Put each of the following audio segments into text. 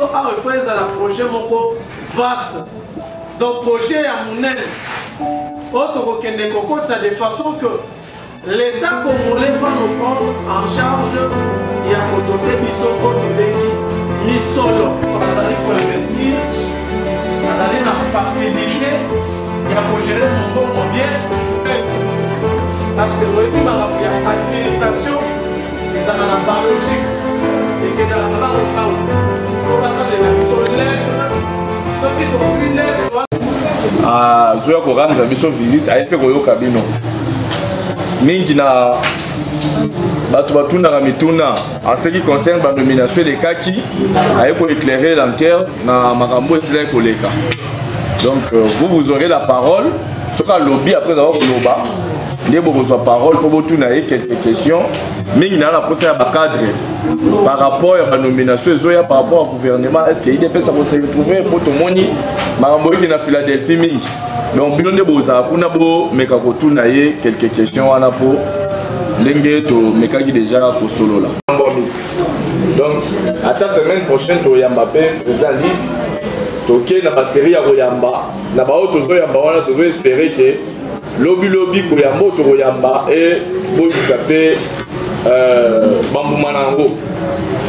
a fait un projet vaste. Donc, projet à Mounel, autre que de façon que l'État congolais va nous prendre en charge et à côté de Bissoko de Misolo. On a pour investir, on a faciliter et à gérer mon bon bien. Parce que vous avez l'administration, ils ont la part logique. Et que dans la part au cas où, on va s'en aller sur l'être, ceux qui construisent l'être. Ah, je vais rendre la visite à Eperoyo Kabino. Mingi na Batuna Mituna, en ce qui concerne la nomination des Kaki, pour éclairer l'entière na Makambo et Sile Koleka. Donc, vous aurez la parole. Ce qu'a lobby après avoir Loba, il vous a parole pour vous tourner quelques questions. Mais il y a la procédure à cadre par rapport à la nomination et par rapport au gouvernement. Est-ce qu'il y a des personnes qui se retrouvent pour tout le monde? Maramboy qui est à Philadelphie. Donc, il y a quelques questions à la peau. Il y a déjà pour solo là. Donc, à la semaine prochaine, tu as Mbappé, président Ligue. Tu as la série à Royamba. Tu as espéré que lobby Koyambo to Royamba et vous appelez Bambou Manango.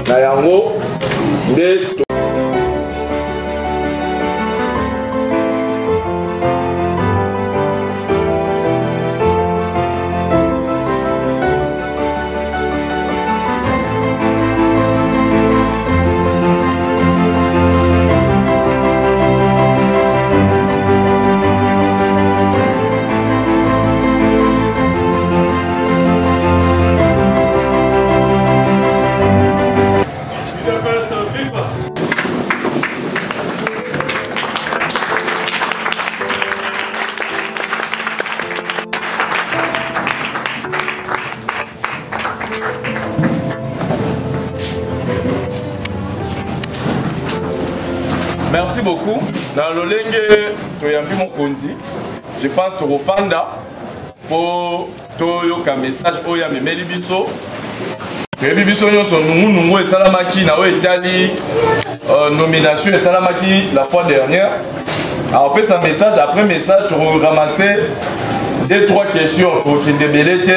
Na yango de merci beaucoup. Dans le Lenge, tu as vu mon conti. Je pense que tu as pour un message au Yami Melibiso. Melibiso, nous sommes Salamaki, nous avons nomination de Salamaki la fois dernière. Après ce message, tu as ramassé 2-3 questions pour qu'il débélite.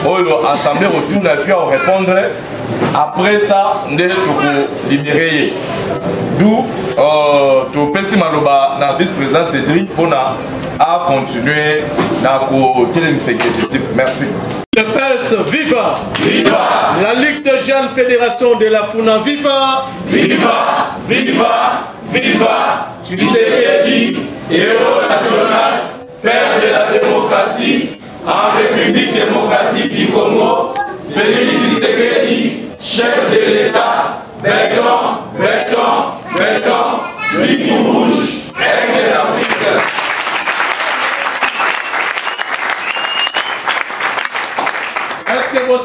L'Assemblée retourne et puis on répondre. Après ça, nous allons libérer. D'où tu peux Maloba, la vice-président Cédric, pour continuer dans le côté exécutif. Merci. Le PES, viva! Viva! La Ligue de jeunes fédération de la Funa, viva! Viva! Viva! Viva! Tshisekedi, héros national, père de la démocratie, en République démocratique du Congo, Félix Tshisekedi, chef de l'État, béton, ligne rouge, aigle d'Afrique. Est-ce que vous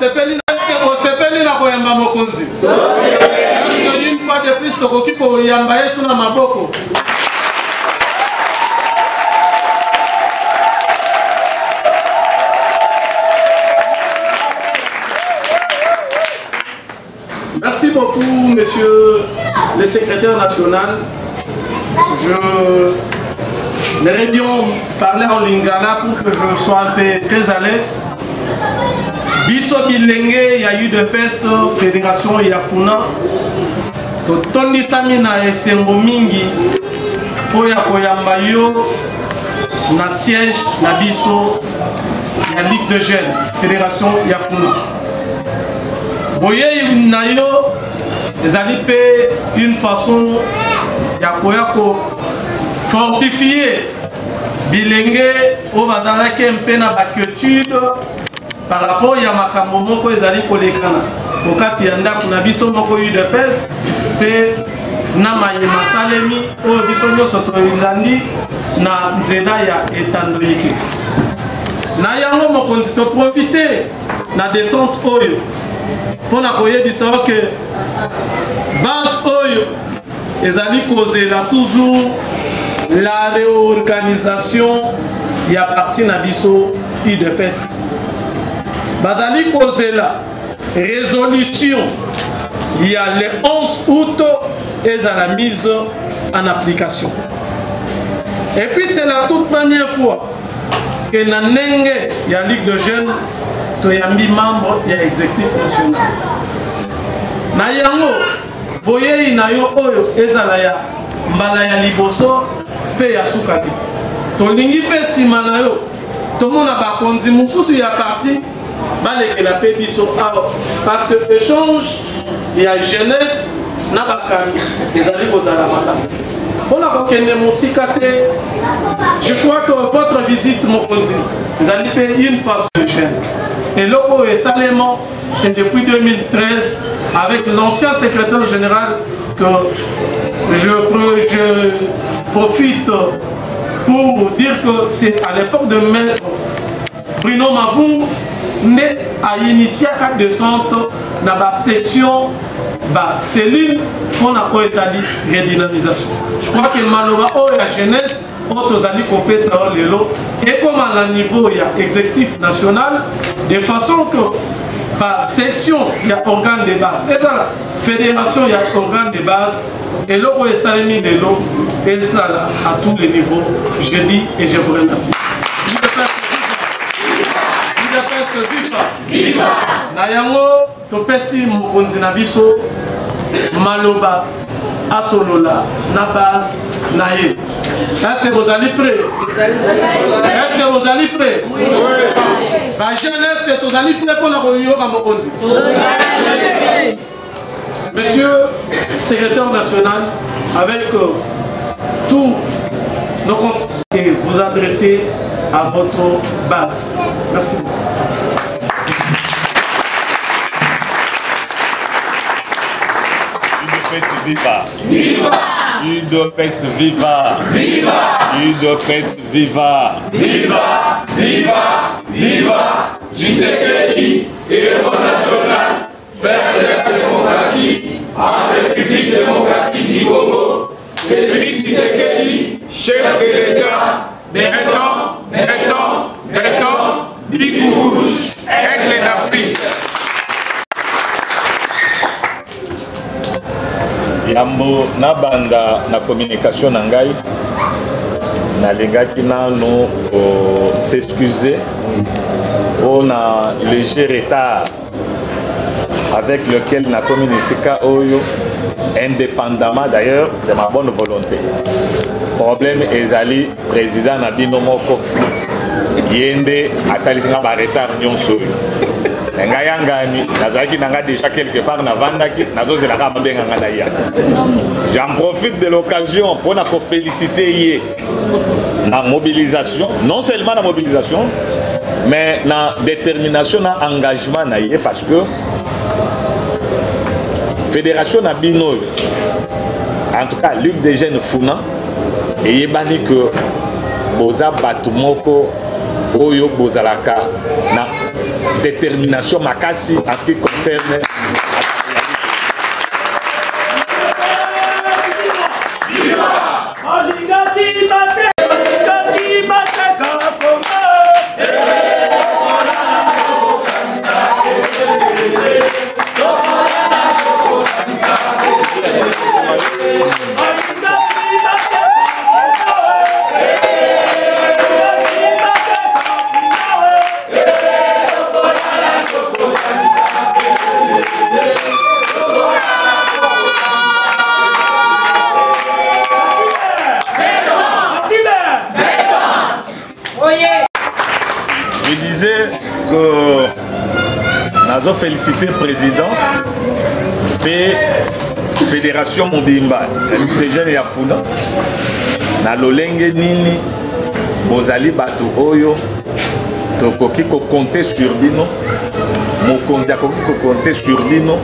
s'appelez la Koyamba Mokonzi? Est-ce que une fois de plus, tu occupes Yamba et Suna Maboko? Merci beaucoup, monsieur le secrétaire national. Nous aurions parlé en lingala pour que je sois un peu très à l'aise. Biso Bilenge, il y a eu de PES, Fédération Yafuna. Tony Samina et Sembo Mingi, Poya Koyamba yo, na siège, na Biso, la Ligue de jeunes, Fédération Yafuna. Boye Nayo, les alipés, une façon, Yakoyako, fortifier Bilenge, au Badanake, un peu na baquetude. Par rapport à Yamakambo moko ezali kolekana okati ya ndako na biso moko UDPS pe na mayema salemi oyo biso nyonso toyilandi na nzela ya etandoyiki na yango mokonzi to profiter na descente oyo mpona koyebisa ke base oyo ezali kozela toujours la réorganisation ya parti na biso UDPS. Badali Kozela, résolution, il y a le 11 août et à la mise en application. Et puis c'est la toute première fois que na ndenge ya Ligue de Jeunes toyambi membre ya exécutif national. Na yango boyei na yo oyo ezala ya mbala ya liboso pe ya sukati. Tolingi pe sima na yo tomona bakonzi mususu ya parti balekela pe biso awa parce que échange ya jeunesse na bakani ezali kozala malamu. On a je crois que votre visite mon continue. Vous allez payer une face de chaîne. Et l'eau est salement, c'est depuis 2013 avec l'ancien secrétaire général que je profite pour vous dire que c'est à l'époque de maître Bruno Mavung né à initier 4 décembre dans la section cellule pour la redynamisation. Je crois que Maloba la jeunesse, Otozali Kopé Sao Lelo, et comme à niveau il y a exécutif national, de façon que la section il y a organe de base, et dans la fédération il y a organe de base, et l'eau est salami de l'eau, et ça à tous les niveaux. Je dis et je vous remercie. Viva! Nayango topesi mokonzi na biso maloba asolola na base na ye. Est-ce que vous allez prêts? Est-ce que vous allez prêts? Oui. La jeunesse, vous allez prêts pour la réunion à mokonzi? Monsieur secrétaire national, avec tous nos conseillers, vous adressez à votre base. Merci. Viva! Viva! UDPS viva! Viva! UDPS viva! Viva! Viva! Viva! Tshisekedi, héros national, père de la démocratie, en République démocratique du Congo, Félix Tshisekedi, chef de l'État, béton, Bic rouge, aigle d'Afrique. Yambo na banda na communication na ngai nalingaki nano s'excuser pour un léger retard avec lequel na communiqué oyo indépendamment d'ailleurs de ma bonne volonté. Problème ezali président na bino moko yende asalisinga ba retard nyonso ngayangani nazaki nanga déjà quelque part na vandaki nazozela ka mabenga ngana ya. J'en profite de l'occasion pour na féliciter yé na mobilisation, non seulement la mobilisation mais la détermination na engagement na yé parce que fédération na bino en tout cas Ligue des jeunes Funa et yebani que boza batumoko oyo bozalaka na détermination makasi en ce qui concerne féliciter le président de fédération Mobimba les jeunes ya Funa na lolenge nini bozali bato oyo tokoki ko compter sur bino mokonzi akoki ko compter sur bino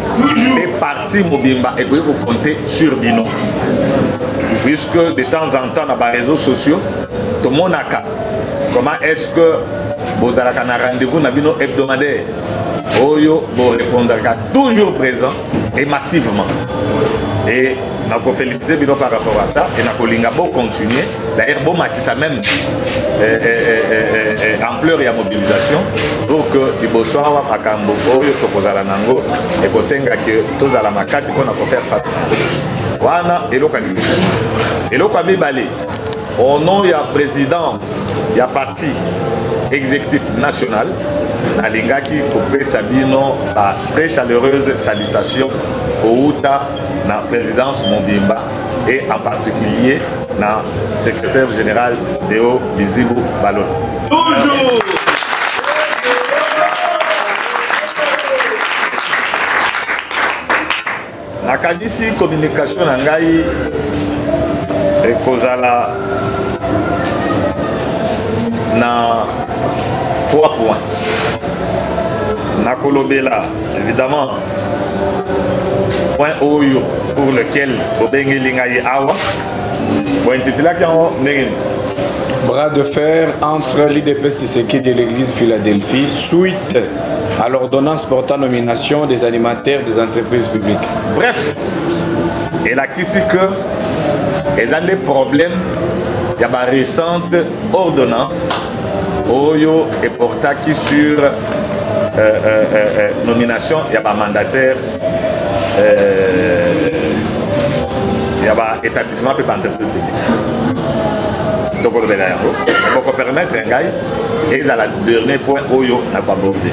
et parti Mobimba ekoki ko compter sur bino puisque de temps en temps na ba réseaux sociaux to monaka comment est-ce que bozalaka na rendez-vous na bino hebdomadaire Oyo bon répondra toujours présent et massivement. Et nous féliciter Bino par rapport à ça et nous allons continuer. D'ailleurs, bon matissa même ampleur et mobilisation pour que les Bossois à Kambo, Oyo Tokozala Nango et Kosenga que tous à la Makasi qu'on a faire face. wana eloko eloko mibale au nom ya présidence ya parti exécutif national nalingaki kopesa bino ba très chaleureuse salutation outa na présidence Mobimba et en particulier na secrétaire général Deo Bizibu Balon. Toujours. Nakadisi communication na ngai ekozala na 3 points. Nakolobela évidemment point oyo pour lequel obengeli ngai awa point titilaki yango ndenge. Bras de fer entre l'IDPS Tshisekedi et l'église Philadelphie suite à l'ordonnance portant nomination des animateurs des entreprises publiques. Bref, elle a qu'ici que ils ont des problèmes. Il y a une récente ordonnance Oyo et portaki sur nomination. Il y a un mandataire. Il y a un établissement pour l'entreprise publique. Donc, on va permettre un gars et c'est le dernier point Oyo n'a pas abordé.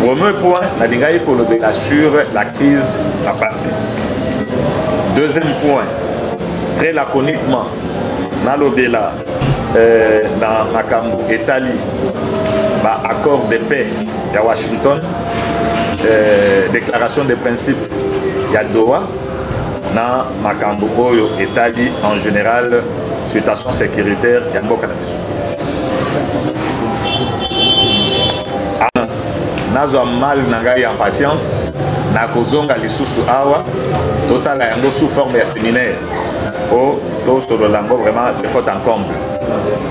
Premier point, la lingaï pour le sur la crise à partir. Deuxième point, très laconiquement, dans l'Obéla, dans Makambo, Italie, accord de paix à Washington, déclaration de principes à Doha, dans Makambo, Oyo, Italie, en général, situation sécuritaire, il y a un bon cannabis. Nazo mal nangai en patience na kozonga lisusu awa to sala yango sous forme de séminaire o to solo lango vraiment de faute en comble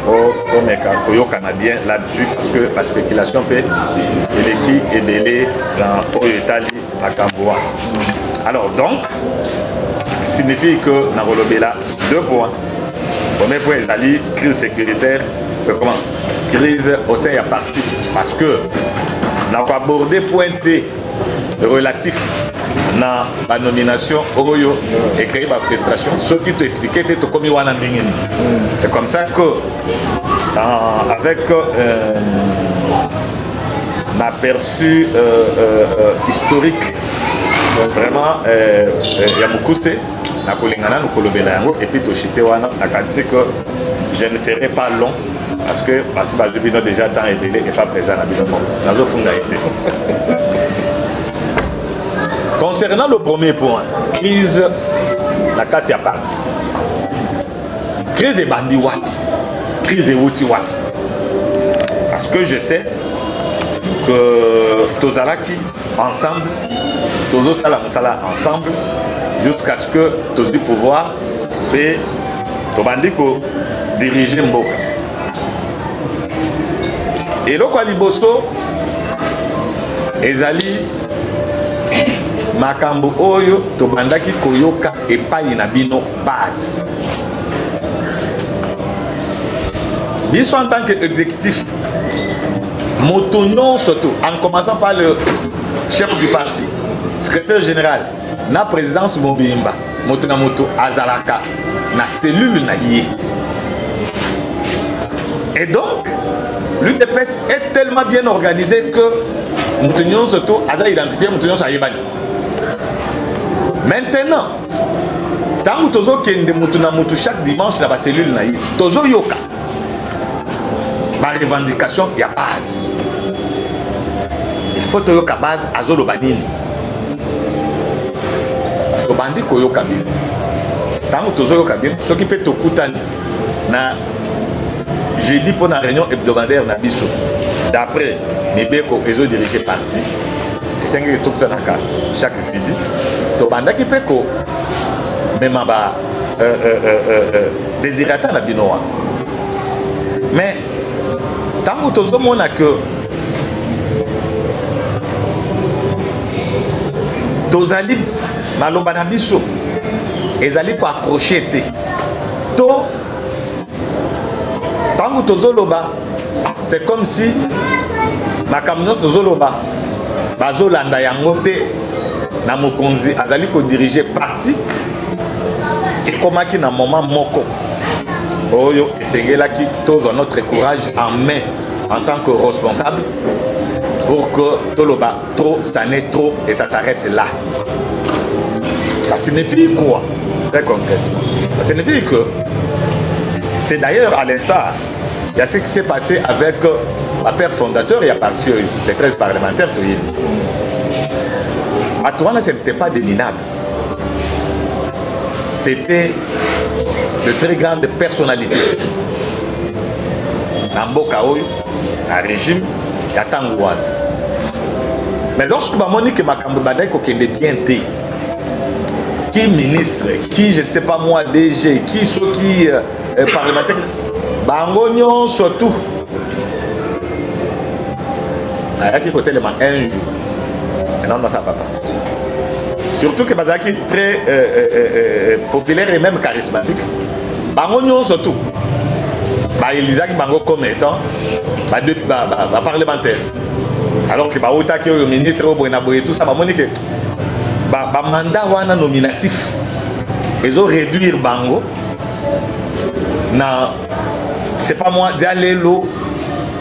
o to meka koyo canadien là-dessus parce que la spéculation peut eleki ebele dans o Italie makamboa. Alors donc ce qui signifie que na rolobela 2 points. Premier point ezali crise sécuritaire comment crise au sein ya parti parce que nous avons abordé pointé relatif à la nomination Oyo et créé ma frustration. Ce qui t'expliquait, c'est comme c'est comme ça que, avec un aperçu historique, vraiment, il y a beaucoup de et puis je ne serai pas long. Parce que Basibino déjà temps et délai n'est pas présent à Bino. Concernant le premier point, crise, la carte est partie. Crise est bandi wapi, crise est outi wapi. Parce que je sais que Tozalaki ensemble, Tozo Salamosala ensemble, jusqu'à ce que Tozi pouvoir et Tobandiko diriger Mboka. Et là, quand liboso, ezali makambo oyo tobandaki koyoka epai na bino base. Biso en tant qu'exécutif, motonyon surtout, en commençant par le chef du parti, secrétaire général, na présidence Mobimba, motona moto azalaka, na cellule na yé. Et donc, l'UDPS est tellement bien organisé que nous surtout à identifier maintenant, tant que nous chaque dimanche dans la cellule, nous yoka. Ma revendication, il y a base. Il faut que yoka base à Zolo Banini. Le bandit ko yoka bien. Tant que nous yoka bien, ce qui peut te coûter na j'ai dit pour la réunion hebdomadaire na biso d'après Mebeko ils ont dirigé parti et c'est que tout naka chaque jeudi to banda ki peko même ba désirata na binoa mais tant que tozo mona que tozali maloba na biso ezali ko accrocher te to c'est comme si ma camion Tozoloba Bazolanda Yangote na mokonzi azali ko diriger parti comment qui na moment moko oyo esengela qui tous notre courage en main en tant que responsable pour que tout le bas trop ça n'est trop et ça s'arrête là. Ça signifie quoi? Très concrètement, ça signifie que c'est d'ailleurs à l'instar il y a ce qui s'est passé avec le père fondateur et à partir des 13 parlementaires. À Touana, ce n'était pas des minables. C'était de très grandes personnalités. Namboka Oyo, un régime, il y a Tangouane. Mais lorsque Monique Makambo Badaï kokende bien té, qui ministre, qui je ne sais pas moi DG, qui ceux qui parlementaire, Bangognon surtout. Il y a qui côté le un jour. Et non, ça papa. Surtout que Bazaki est très populaire et même charismatique. Bangognon surtout. Elisa qui bango comme étant parlementaire. Alors que Baouta qui est le ministre au Boenaboye tout ça, Monique. Mandat wana nominatif. Ils ont réduit bango. Na c'est pas moi d'aller l'eau.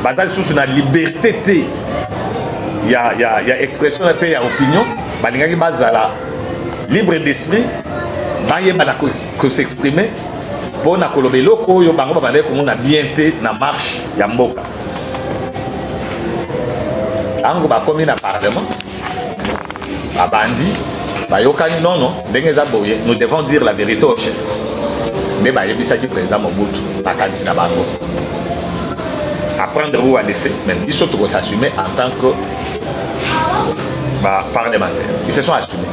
Bazal sous la liberté. Il y a expression et il y a opinion. Balingaki bazala libre d'esprit. Baye balako que s'exprimer. Pour na kolobelo ko yo bango babale ko na bienté na marche ya mboka. Ango ba komi na parlement. Abandi bayokani non ndenge za boye nous devons dire la vérité au chef. Mais ba yebisa ki président Mobutu ba kanisi na bango. Apprendre ou à laisser, mais ils sont tous s'assumer en tant que parlementaires. Ils se sont assumés.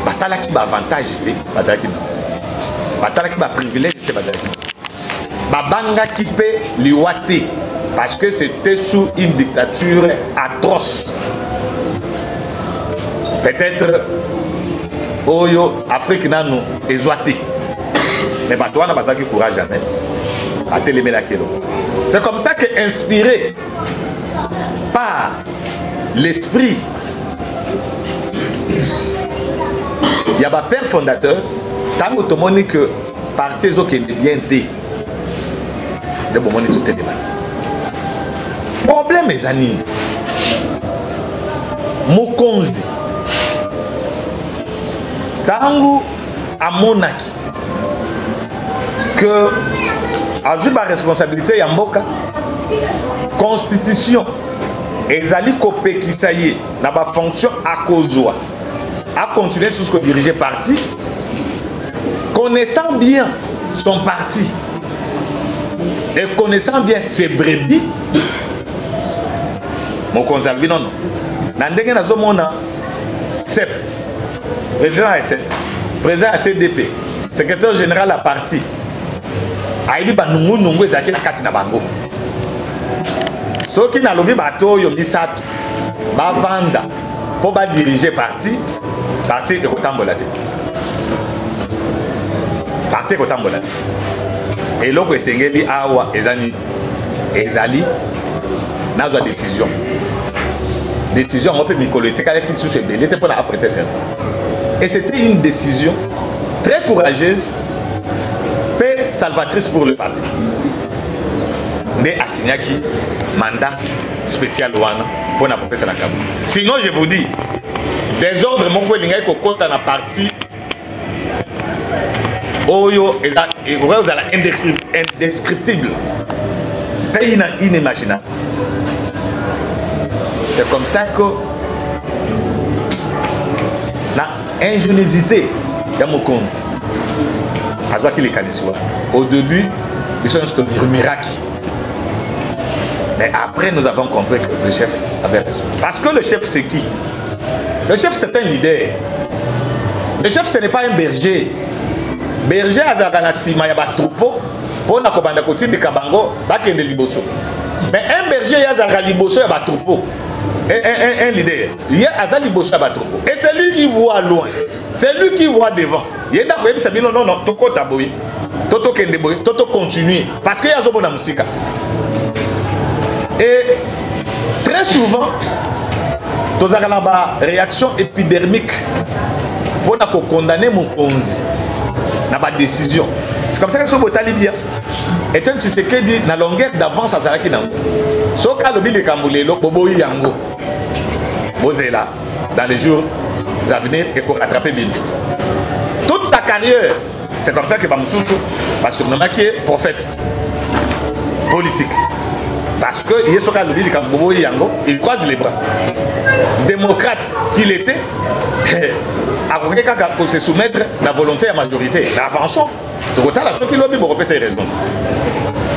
Batala qui va avantage bazaki. Batala qui va privilège bazaki. Babanga qui peut liwate parce que c'était sous une dictature atroce. Peut-être Oyo Afrique nanu ezoité. Mais Batouana bazaki courage jamais. C'est comme ça que, inspiré par l'esprit, il y a un père fondateur, tant que tout que parti qui est bien dit, de bon tout est débat. Problème mes amis, Mokonzi, tango à Monaki, que a vu ma responsabilité ya mboka constitution ezali kopé qui ça y est na ba fonction à kozwa a continuer sur ce que dirigeait parti connaissant bien son parti et connaissant bien ses brebis mon conservé non na ndenge na zomona CEP président SEP président à CDP secrétaire général à parti aibi banungu nungu ezaki na kati na bango soki na lobi bato yo bisato ba vanda po ba diriger parti ekotambola te parti ekotambola te eloko esengeli awa ezali nazwa décision on peut mikolo etikala ki sous ebele te pona apprêter serment et c'était une décision très courageuse salvatrice pour le parti. Mais Asignaki, mandat spécial Wana pour la population. Sinon, je vous dis, des ordres, mon collègue, qui compte dans la partie, Oyo, vous allez indescriptible, pays inimaginable. C'est comme ça que la ingéniosité de Mokonzi. Au début, ils sont un miracle. Mais après, nous avons compris que le chef avait raison. Parce que le chef, c'est qui? Le chef, c'est un leader. Le chef, ce n'est pas un berger. Berger, il y a un troupeau. Pour la commande côté de Kabango, il y a liboso. Mais un berger, il y a un liboso, il y a un troupeau. Un leader. Il y a un liboso, il y a un troupeau. Et c'est lui qui voit loin. C'est lui qui voit devant. Il y a un non, non, Toko Taboui. Toto Kendeboui. Toto continue. Parce qu'il y a un musique. Et très souvent, tu as une réaction épidermique pour condamner Mokonzi na ba décision. C'est comme ça que ce botali bien. Et tu sais que dit na longueur d'avance à Zalaki nango. So ka lobi le kambulelo bobo yango. Bozela dans les jours à venir et pour rattraper Bill. Toute sa carrière, c'est comme ça que Bamoussoussou va surnommer qui est prophète politique. Parce que il est lobi le kambobo yango, il croise les bras. Démocrate qu'il était, pour se soumettre à la volonté à la majorité. Avançons.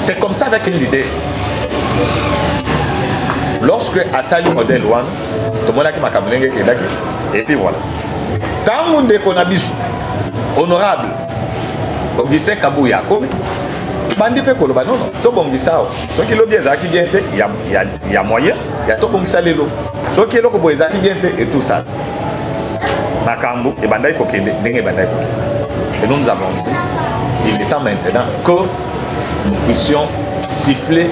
C'est comme ça avec une idée. Lorsque Assali modèle one, tout le monde a qui m'a et puis voilà. Tant qu'on a honorable, Augustin Kabouya, bandi pe koloba non to bongisa so ki lobi ezaki bien te il y a moyen il y a to bongisa lelo so ki eloko bo ezaki bien te et tout ça makambo e bandai ko kende ndenge bandai ko kende. Et nous avons dit il est temps maintenant que nous puissions siffler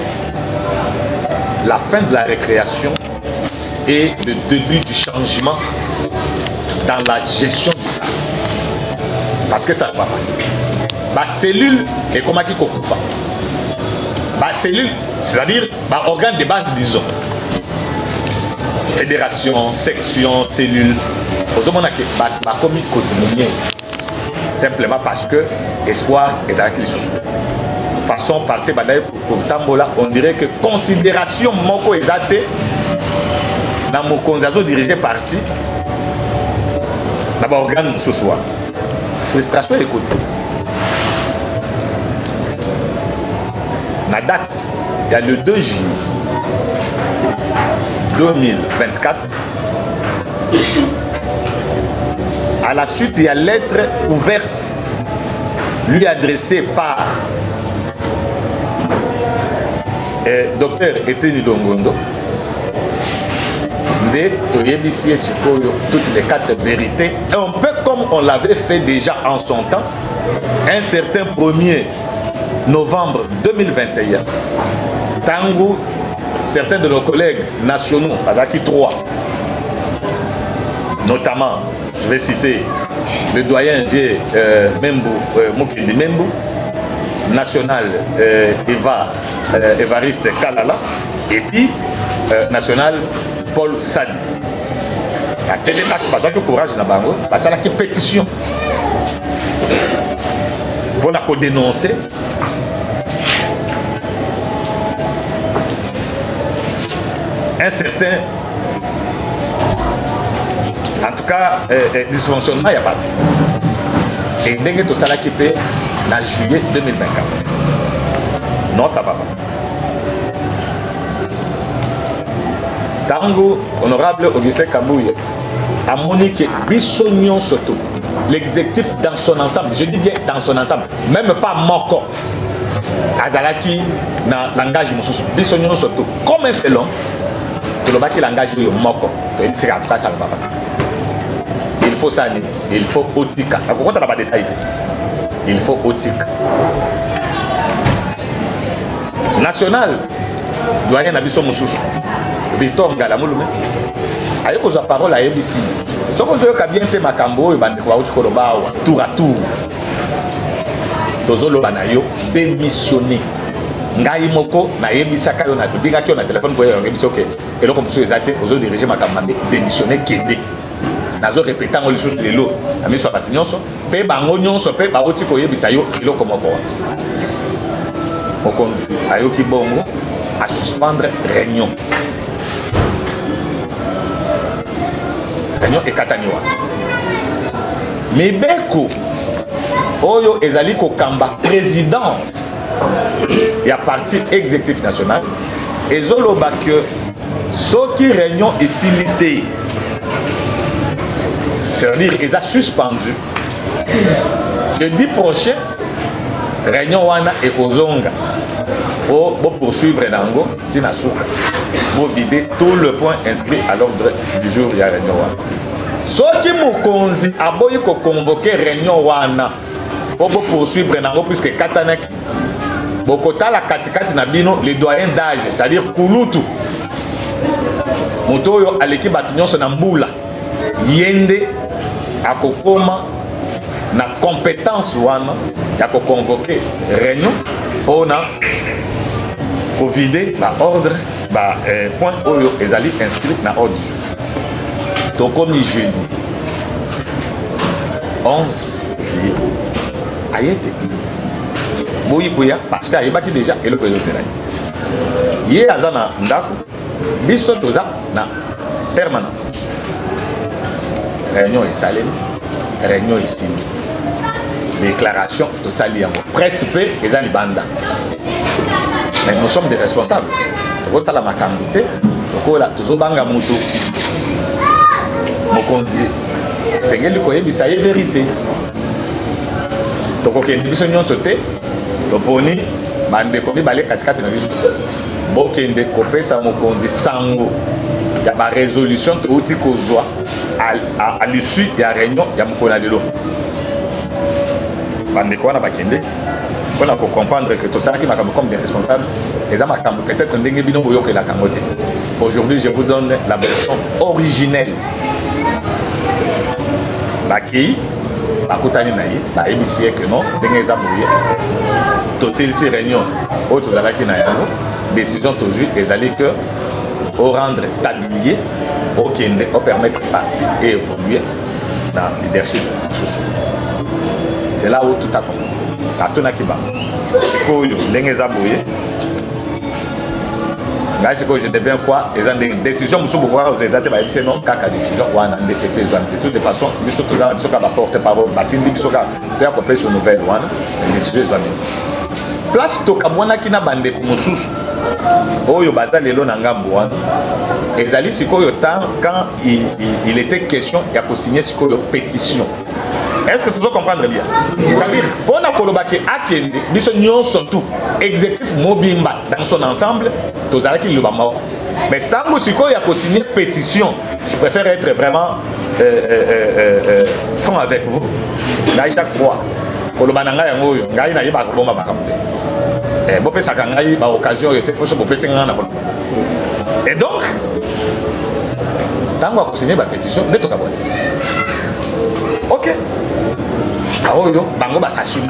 la fin de la récréation et le début du changement dans la gestion du parti, parce que ça ne va pas. Ma cellule est comme qui coupe. Ma cellule, c'est-à-dire ma organe de base, disons. Fédération, section, cellule. Ma commis quotidien. Simplement parce que espoir est avec les choses. Façon partie pour Tambola, on dirait que considération moko exate dans mon konzazo dirigé parti. D'abord organe ce soir. Frustration et quotidien. La date, il y a le 2 juillet 2024. À la suite, il y a lettre ouverte lui adressée par Dr Eteni Dongondo de Toyebisie Sikoyo, toutes les 4 vérités, un peu comme on l'avait fait déjà en son temps, un certain 1er novembre 2021, Tango, certains de nos collègues nationaux, Azaki 3, notamment, je vais citer le doyen vieux Membu, Mokindi Membu, national Évariste Kalala, et puis national Paul Sadi. La Télémac, parce que courage n'a pas, parce que la pétition pour la dénoncer. Un certain, en tout cas, dysfonctionnement, il y a parti. Et dès que tout ça qui paie en juillet 2024. Non, ça va pas. Tango, honorable Augustin Kabouye, a moniqué Bissognon surtout. L'exécutif dans son ensemble, je dis bien dans son ensemble, même pas Moko. Azalaki, dans le langage Bissognon surtout. Comme un selon. Le langage de Moko, c'est en tout cas ça ne va pas. Il faut ça, il faut Otika. Pourquoi tu n'as pas de détail? Il faut Otika. National, doyen Nabiso Moussous, Victor Galamouloumé, avec la parole à ABC. Ce que je veux bien faire Makambo et Bandekwa Kolobawa, tour à tour. Tozolo Banayo, démissionné. Ngai moko na yebisaka yo na tubika ki na téléphone boye yo yebisoke eloko musu ezate ozo diriger makamambe démissionner kende nazo répéter ngo lisusu lelo na miso ba nyonso pe bango nyonso pe ba oti ko yebisa yo eloko moko okonzi ayoki bongo à suspendre réunion ekataniwa mibeko oyo ezali ko kamba présidence et à partir exécutif national et zoloba que ceux qui réunion est silité, c'est-à-dire ils ont suspendu. Jeudi prochain réunion wana et ozonga pour poursuivre nango tinasuka pour vider tout le point inscrit à l'ordre du jour ya réunion wana. Ceux qui Mokonzi aboyi ko convoquer réunion wana pour poursuivre nango puisque katanaki Bokota la katikati nabino les doyens d'âge, c'est-à-dire Kulutu. Motoyo aleki batunyon son ambula. Yende akokoma na compétence wana ya convoquer réunion on a vider ba ordre ba point oyo ezali inscrit na ordre du jour. Donc comme jeudi 11 juillet ayete boyi boya parce que ayebaki déjà eloko ezozela ye azana ndako biso toza na permanence réunion esalemi réunion esili déclaration tosali yango presse pe eza libanda mais nous sommes des responsables tokosala makambo te tokola tozobanga moto mokonzi esengeli koyebisa ye vérité tokokende biso nyonso te toponi bandeko mibale katikati na biso bokende kopesa mokonzi sango ya barésolution touti kozwa à l'issue ya réunion ya mokolo ya lelo bandeko wana bakende mpona kocomprendre que tosalaki makambo comme des responsables eza makambo peut-être ndenge bino boyokelaka yango te. Aujourd'hui je vous donne la version originelle bakei bakutani na ye bayebisi ye que non ndenge eza boye tosilisi réunion oyo tozalaki na yango décision tozwi ezali que au rendre tablier okende opermettre parti et évoluer dans leadership social. C'est là où tout a commencé. Atonaki ba sikoyo ndenge eza boye ngai sikoyo je deviens quoi eza ndenge décision mosusu bokoka kozela te bayebise non kaka décision wana ndepesi ezwami te. De toute façon biso tozala biso ka baporte parole batindi biso ka toya kopesa nouvelle wana décision ezwami place tokabwanaki na bandeko mosusu oyo baza lelo na ngambo wana ezali sikoyo temps quand il était question ya kosigner sikoyo pétition. Est-ce que tu veux comprendre bien? C'est-à-dire, on a colobaki akende, biso nyonso tout, exécutif mobimba dans son ensemble, tous avec le bamako. Mais si tu sikoyo ya kosigner pétition, je préfère être vraiment franc avec vous. Là chaque fois, kolobananga yango yo, ngai na yeba ko bomba bakamte. Bo pesa kangai ba occasion yo te poso bo pesa ngana ko. Et donc, tango ko signer ba pétition, neto kabone. OK. Alors, bango va s'assumer,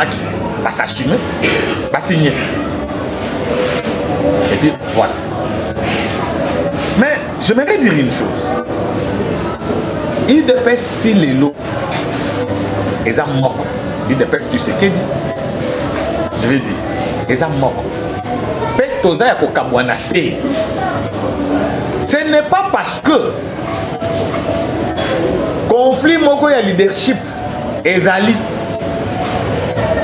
va signer. Et puis voilà. Mais j'aimerais dire une chose. Il dépêche style et l'eau. Ils ont moqué. Il dépêche tu sais qu'est dit. Je vais dire. Ils ont moqué. Petoza ya kokabwana te. Ce n'est pas parce que conflit moko ya leadership ezali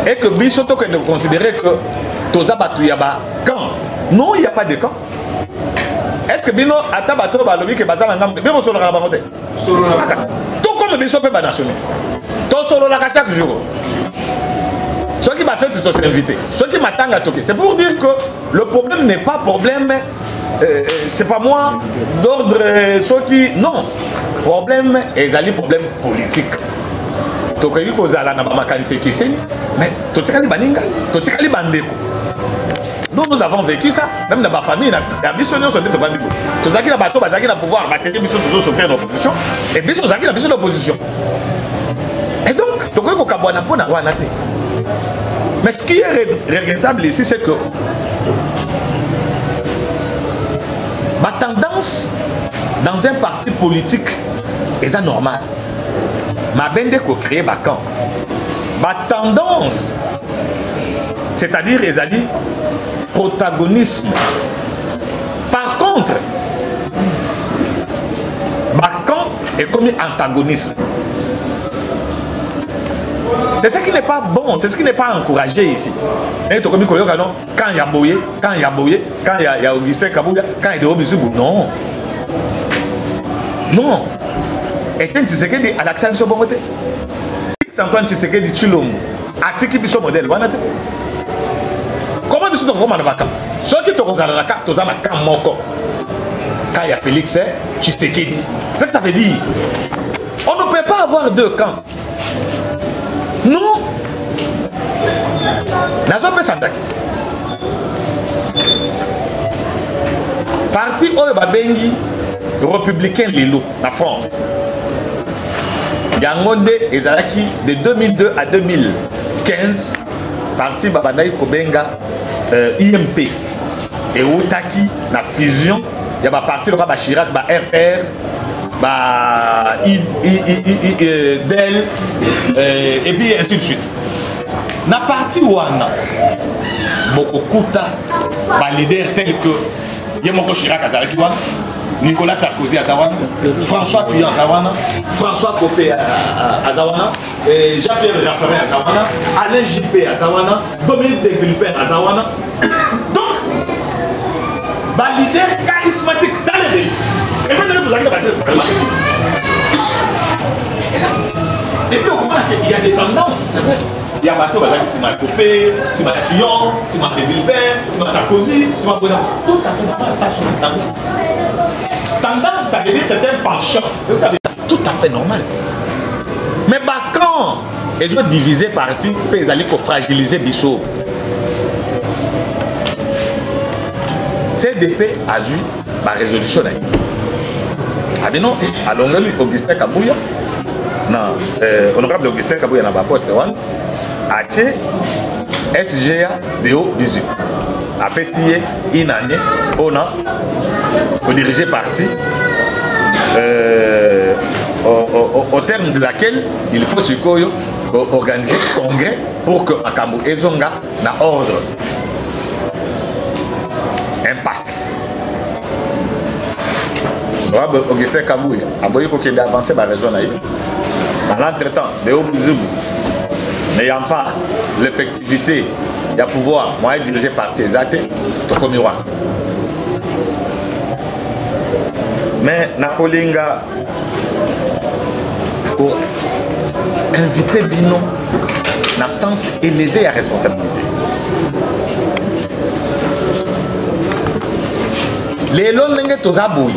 et que bisoto que de considérer que toza batu ya ba camp. Non, il n'y a pas de camp. Est-ce que bino atabato balobi que bazala ngam bimo solo kana bangote solo la kasa to comme biso pe ba national to solo la kasa chaque jour ceux qui m'a fait tous s'inviter ceux qui m'attendent à toquer c'est pour dire que le problème n'est pas problème c'est pas moi d'ordre ceux qui non problème ezali problème politique. Tokoyi kozala na bamakanisi kiseni mais totikali baninga totikali bandeko. Nous avons vécu ça même dans ma famille la biso nyonso nde tobandi bo tozaki na bato bazaki na pouvoir baseki biso toujours souffrir d'opposition et biso zaki na biso d'opposition et donc tokoyi kokabwana mpona wana te. Mais ce qui est regrettable ici c'est que ma tendance dans un parti politique est normal. Ma bende ko créer bakan. Ma tendance, c'est-à-dire les alliés protagonisme. Par contre, bakan est comme antagonisme. C'est ce qui n'est pas bon, c'est ce qui n'est pas encouragé ici. Et quand il y a Boye, quand il y a Boye, quand il y a Augustin Kabouya, quand il y a Obisubou, non. Non. Et tu sais que à l'accès de ce bon côté. Antoine Tshisekedi Tshilombo, article biso modèle, comment biso to komana baka? Ceux qui te kozala la carte tozana kam moko. Quand il y a Félix Tshisekedi. C'est ce que ça veut dire. On ne peut pas avoir deux camps. Non. Nazo pe sandakis. Parti oyo babengi républicain lelo na France. Yangonde ezalaki de 2002 à 2015 parti babandaki kobenga IMP et outaki na fusion ya ba parti loka ba Chirac ba RPR ba DEL et puis ainsi de suite. Na parti wana bokokuta ba leader tel que Yemoko Chirac azalaki wana, Nicolas Sarkozy azawana, François Fillon azawana, François Copé azawana, Jean-Pierre Raffarin azawana, Alain Juppé azawana, Dominique de Villepin azawana. Donc, bah leader charismatique dans le pays. Et maintenant vous allez battre et puis on comprend qu'il y a des tendances, c'est vrai. Il y a bateau, c'est ma Copé, c'est ma Fillon, c'est ma de Villepin, c'est ma Sarkozy, c'est ma Bonham. Tout à fait normal, ça sont les tendances. Tendance, ça veut dire que c'est un penchant. C'est tout à fait normal. Mais bah, quand ils ont divisé parti, ils allaient fragiliser Bissot. CDP a eu ma résolution. Ah bien non, alors Augustin Kabouya, non, honorable Augustin Kabouya n'a pas poste one, a tué SGA Déo Bisu. Après une année, on a dirigé parti au terme de laquelle il faut organiser un congrès pour que Akambu Ezonga na ordre. Impasse. Augustin Kabouya a voulu qu'il avance par raison. Dans l'entretemps, Déo Bisu n'ayant pas l'effectivité de pouvoir moi diriger parti exact, Tokomiwa. Mais Nakolinga pour inviter Bino dans le sens élevé à responsabilité. Les longues tozaboui.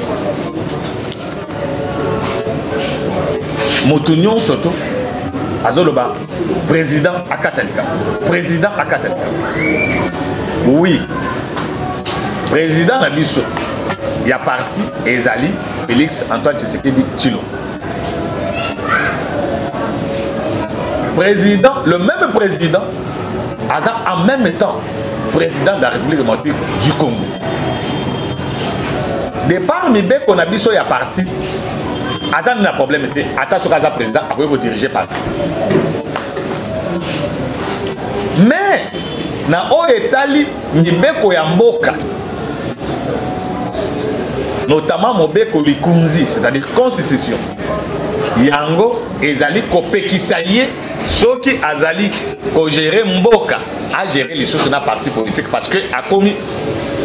Moutunion Soto, Azoloba, président Akatalika. Président Akatalika. Oui. Président Nabiso. Il y a parti Ezali, Félix Antoine Tshisekedi Tshilo. Président, le même président, en même temps, président de la République démocratique du Congo. Départ Mibeko Nabiso y a parti. Attends, il a problème. Attends, ce cas président, après vous dirigez parti. Mais, na o etali Mibeko ya mboka. Notamment Mobeko Likunzi, c'est-à-dire constitution. Yango ezali kopekisaye soki azali ko gérer mboka a gérer les sources na parti politique parce que a commis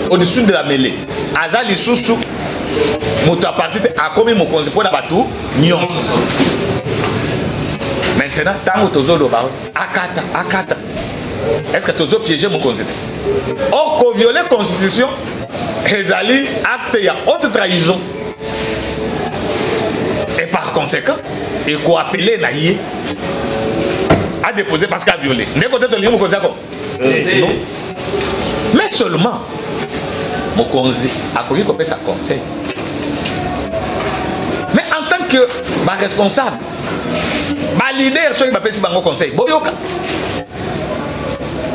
au-dessus de la mêlée. Azali source moto a parti a commis mon conseil pour na batu nyonso. Maintenant tango tozolo ba akata. Est-ce que tozo piéger mon conseil? Or ko violer constitution ezali acte ya haute trahison. Et par conséquent, il faut appeler Naïe à déposer parce qu'il a violé. Mais seulement, mon conseil a connu qu'on fait sa conseil. Mais en tant que ma responsable, ma leader, ceux qui m'appellent si mon conseil,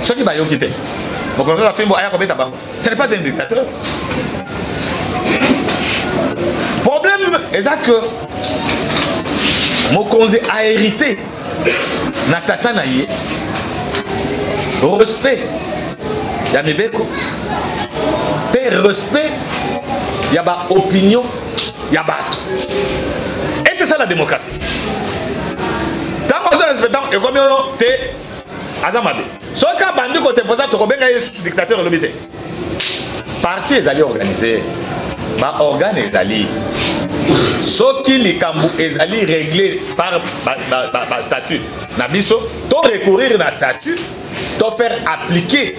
ceux qui m'ont quitté, mon conseil a fait ce n'est pas un dictateur. Problème est que Mokonzi a hérité Natata Naye respect Yamibeko respect Yaba opinion Yaba. Et c'est ça la démocratie. Tant que vous respectez et comme on t'es Azamabe. Sauf qu'à Bandu quand c'est posé tu rebenga sous dictateur le bité. Parti est allé organiser. Ba organe est allé. Ce qui les Kambou est allé régler par statut. Nabiso, to recourir na statut, to faire appliquer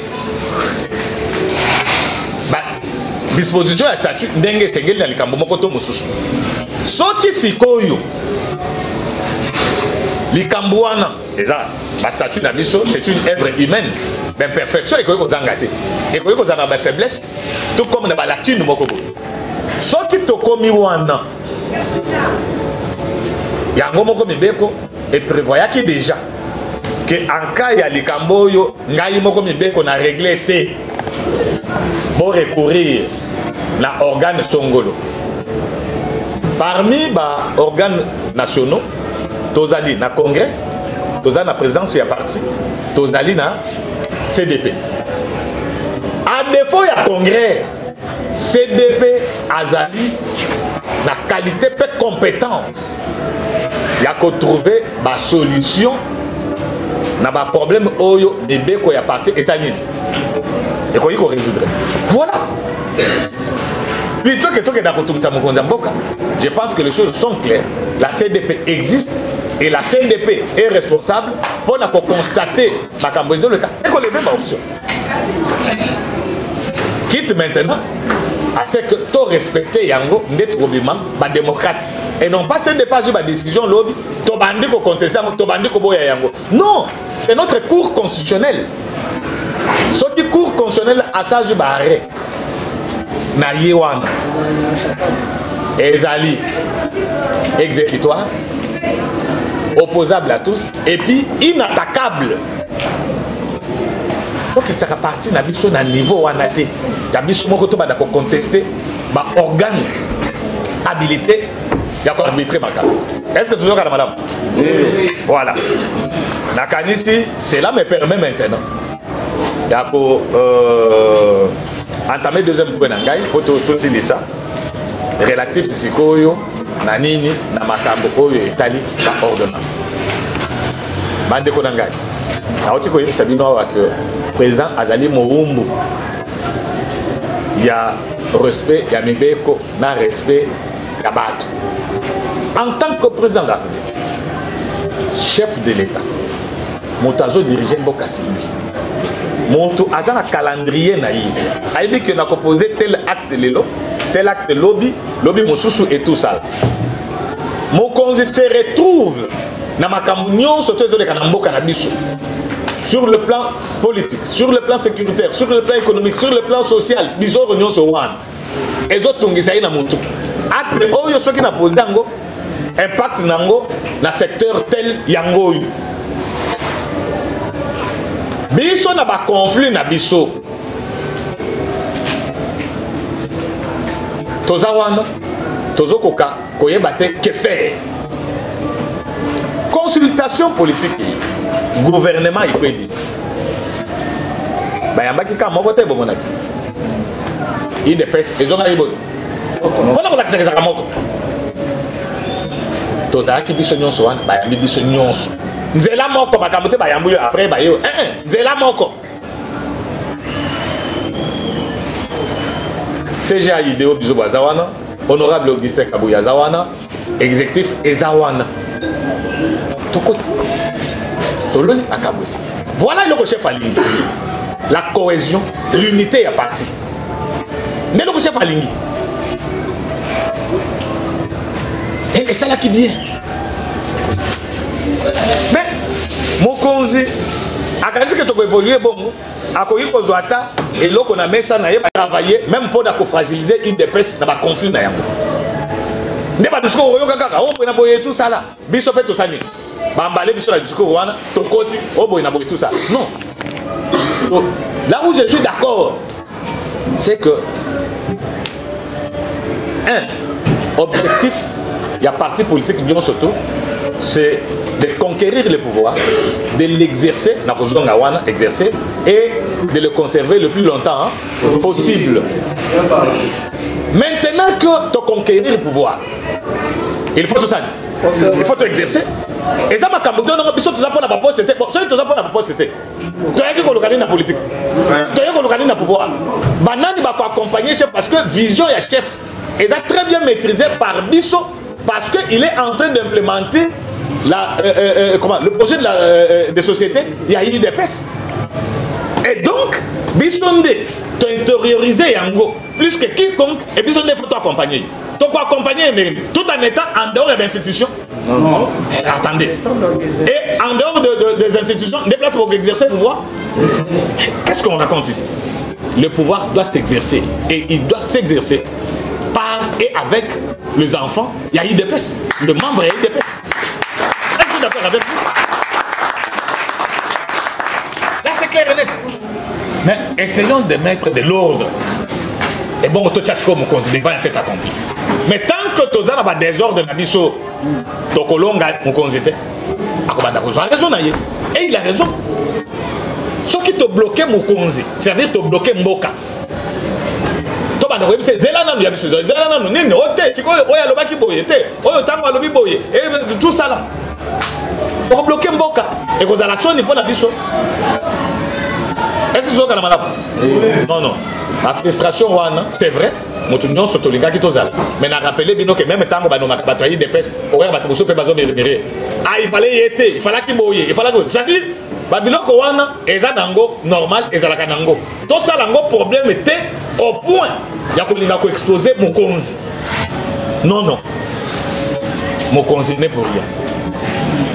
disposition à statut ndenge sengeli na likambo moko to mosusu. Ce qui sikoyo likambo wana eza ba statut Nabiso, c'est une œuvre humaine. Ben perfection et ko zangate. Et ko zanga ba faiblesse tout comme na ba lacune moko. Ce qui to komi wana yango moko mibeko et prévoyaki déjà que en cas ya likambo oyo ngai moko mibeko na régler te pour recourir na organe songolo. Parmi ba organes nationaux, tozali na congrès, tozali na présidence ya parti, tozali na CDP. À défaut ya congrès, CDP azali na qualité pe compétence ya ko trouver ba solution na ba problème oyo bebeko ya parti etanini et ko yiko résoudre. Voilà. Plutôt que d'akotungisa mokonza mboka, je pense que les choses sont claires. La CDP existe et la CDP est responsable pour constater makambo le cas et qu'on lever ma option. Quitte maintenant à ce que tu respectes yango d'être obéissant, ba démocrate et non pas CDP pas une décision lobby, to bandi ko contester, to bandi ko boya yango. Non, c'est notre cour constitutionnel. Ce qui cour constitutionnel a ça je barré. Na yewan ezali exécutoire, opposable à tous et puis inattaquable. Donc il sera parti na biso na niveau wana te ya biso moko to ba dako contester ba organe habilité ya ko arbitrer makala. Est-ce que toujours kana madame? Voilà. Na kanisi cela me permet maintenant ya ko entamer deuxième point nangai pour tout ça relatif à sikoyo na nini na makambo oyo etali ka ordonnance bande ko nangai na otiko yebisa bino wa que président azali moumbu ya respect ya mibeko na respect ya bato en tant que président de la République chef de l'État motazo diriger mboka sibi monto a un calendrier naïf. Aïbi que n'a proposé tel acte lelo, tel acte lobby, lobby mosusu et tout ça. Mon conseil se retrouve dans ma campagne sur le plan politique, sur le plan sécuritaire, sur le plan économique, sur le plan social, biso réunion sur one. Et autres tungisaï na monto. Acte oyo ce qui n'a posé nango impact nango na secteur tel yango. Biso na ba conflit na biso tozawana tozokoka koyeba te que faire. Consultation politique gouvernement il faut dire bayambaki ka moko te bomonaki il dépêche ezonga ibo bona ko lakisa ka moko tozaki biso nyonso wana bayambi biso nyonso nzela moko makambo te bayambu yo après bayo nzela moko CGA idéo biso bazawana honorable Augustin Kabuya zawana exécutif ezawana tokoti soloni akabosi. Voilà le chef alingi la cohésion l'unité ya parti mais le chef alingi et ça là qui bien. Mais mokonzi akandi que tu peux évoluer bon akoyi kozwata et loko na mesa na ye ba travailler même pour fragiliser une dépense na ba conflit na yango ne ba discours oyo kaka o na boye tout ça là biso pe to sani ba mbale biso na discours wana to koti o boye na boye tout ça non. Donc, là où je suis d'accord c'est que un objectif il y a parti politique d'union surtout c'est de conquérir le pouvoir, de l'exercer, exercer et de le conserver le plus longtemps possible. Maintenant que tu conquérir le pouvoir, il faut tout ça. Il faut tout exercer. Et ça, tu as pas poste. Tu as dit la politique. Tu as dit le pouvoir. Banani va accompagner chef parce que vision est chef. Et ça très bien maîtrisé par Bisso parce qu'il est en train d'implémenter le projet de société, il y a eu des PES. Et donc, Bissonde, tu as intériorisé Yango plus que quiconque, et Bissonde, il faut t'accompagner. Tu dois accompagner, tout en étant en dehors des institutions. Non. Attendez. Et en dehors des institutions, des places pour exercer le pouvoir. Qu'est-ce qu'on raconte ici? Le pouvoir doit s'exercer. Et il doit s'exercer par et avec les enfants. Il y a eu des PES. Le membre, il y a eu des PES. d'accord avec vous. Là, c'est clair et net. Mais essayons de mettre de l'ordre. Et bon, tout ça, comme on considère, va en fait accompli. Mais tant que tu as un désordre dans l'amisso, tu as mon considère. Et il a raison. Ce qui te bloqué mon conzi, c'est-à-dire te bloqué Mboka. Tout ça là. On bloqué Mboka. Et vous avez la sonne pour la biso. Est-ce que vous avez non, non. La frustration, c'est vrai. Mais on a rappelé que même temps on a bataillé des pèses, il fallait y être, il fallait qu'il boye, il fallait que ça dit Babylone Kowana est normal et ça la kanango. Tout ça lango problème était au point il y a qu'on exploser mon konzi. Non non. Mon konzi n'est pour rien.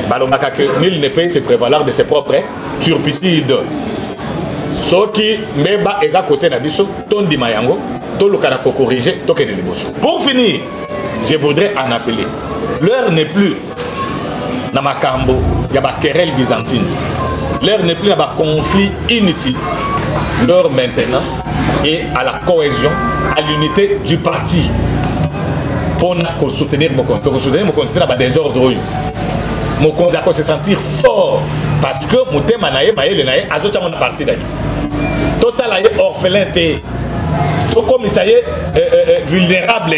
Balomaka que nul ne peut se prévaloir de ses propres turpitudes. Ce qui meba est à côté d'Abisso, ton di mayango, ton locala corriger, ton que de l'émotion. Pour finir, je voudrais en appeler. L'heure n'est plus dans ma cambo, il y a ma querelle byzantine. L'heure n'est plus dans ma conflit inutile. L'heure maintenant est à la cohésion, à l'unité du parti. Pour soutenir mon conseil. Pour soutenir mon conseil dans le désordre. Mon conseil à se sentir fort. Parce que mon thème est à mon parti d'ailleurs. Tout ça là est orphelin, tout comme ça y est vulnérable,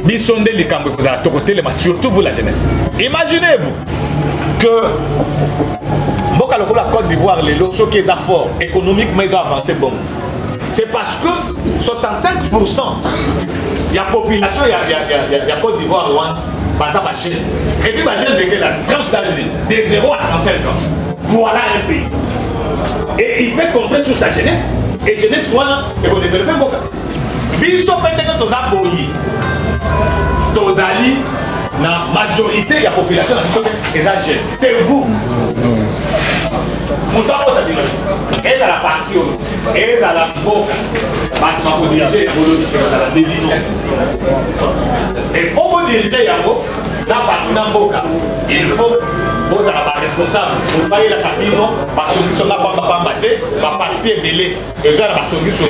bisonde les camps que vous côté, surtout vous la jeunesse. Imaginez-vous que la Côte d'Ivoire, les lots qui sont forts économiquement, ils ont avancé bon. C'est parce que 65% de la population il y a Côte d'Ivoire, et puis ma jeune de la tranche d'âge de 0 à 35 ans. Voilà un pays. Et il peut compter sur sa jeunesse. Et jeunesse, voilà, et on développe un boca. Biso peut-être que tu as boyi. Tu as dit, la majorité de la population est jeune. C'est vous. Mon temps, ça dit, elle a la partie, elle a la boca. Tu vas diriger, et pour vous diriger, la partie dans boca, il faut. Vous avez la responsable, vous payez la cabine, parce que nous sommes là pour la partie est mêlée, et vous avez la solution.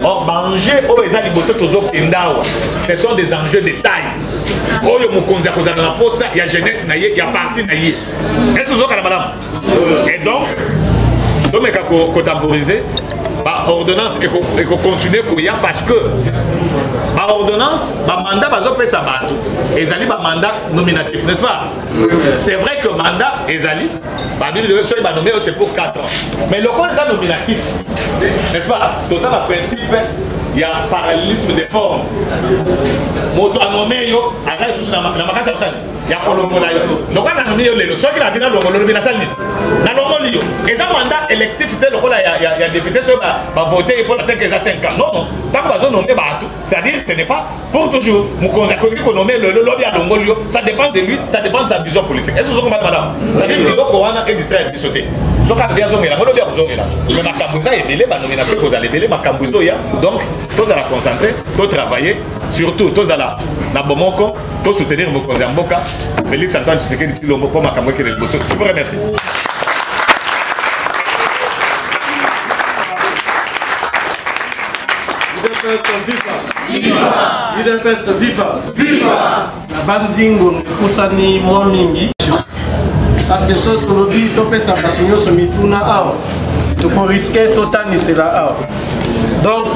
Or, manger, ce sont des enjeux de taille. Il y a jeunesse, il y a parti. Est-ce que vous avez madame? Et donc, il faut temporiser. Ordonnance et qu'on continue parce que ma ordonnance, ma mandat et Zali mandat nominatif, n'est-ce pas? C'est vrai que mandat et Zali, ma nommé c'est pour 4 ans. Mais le code est nominatif, n'est-ce pas? Tout ça, le principe, il y a un parallélisme des formes. Moto a nommé yo, à ça je suis dans ma casa il y a un nommé donc on a nommé le ceux qui a nommé la salle. Na nommé yo. Et ça mandat électif tel le il y a député sur va voter pour la 5 ans. Non non, tant que vous nommez Batou, c'est-à-dire ce n'est pas pour toujours. Mon conseil qu'on nomme le lobby à Longolio, ça dépend de lui, ça dépend de sa vision politique. Est-ce que vous comprenez madame? C'est-à-dire que le Corona est distraire de sauter. Ce qu'a bien zoné là, mon lobby a zoné là. Mais ma Kambuza est mêlé, ma nomination que vous allez mêler ma Kambuzo ya. Donc tous à la concentrer, tous travailler, surtout tous à la Bomoko, tous soutenir mon conseil en Boka. Félix Antoine Tshisekedi dit le mot pour ma Kambuza qui est le bosso. Je vous remercie. Viva! La Banzingo, Kusani, Mwamingi. Parce que ce que nous dit, tu peux s'appuyer sur Mituna. Tu peux risquer totalement cela. Donc,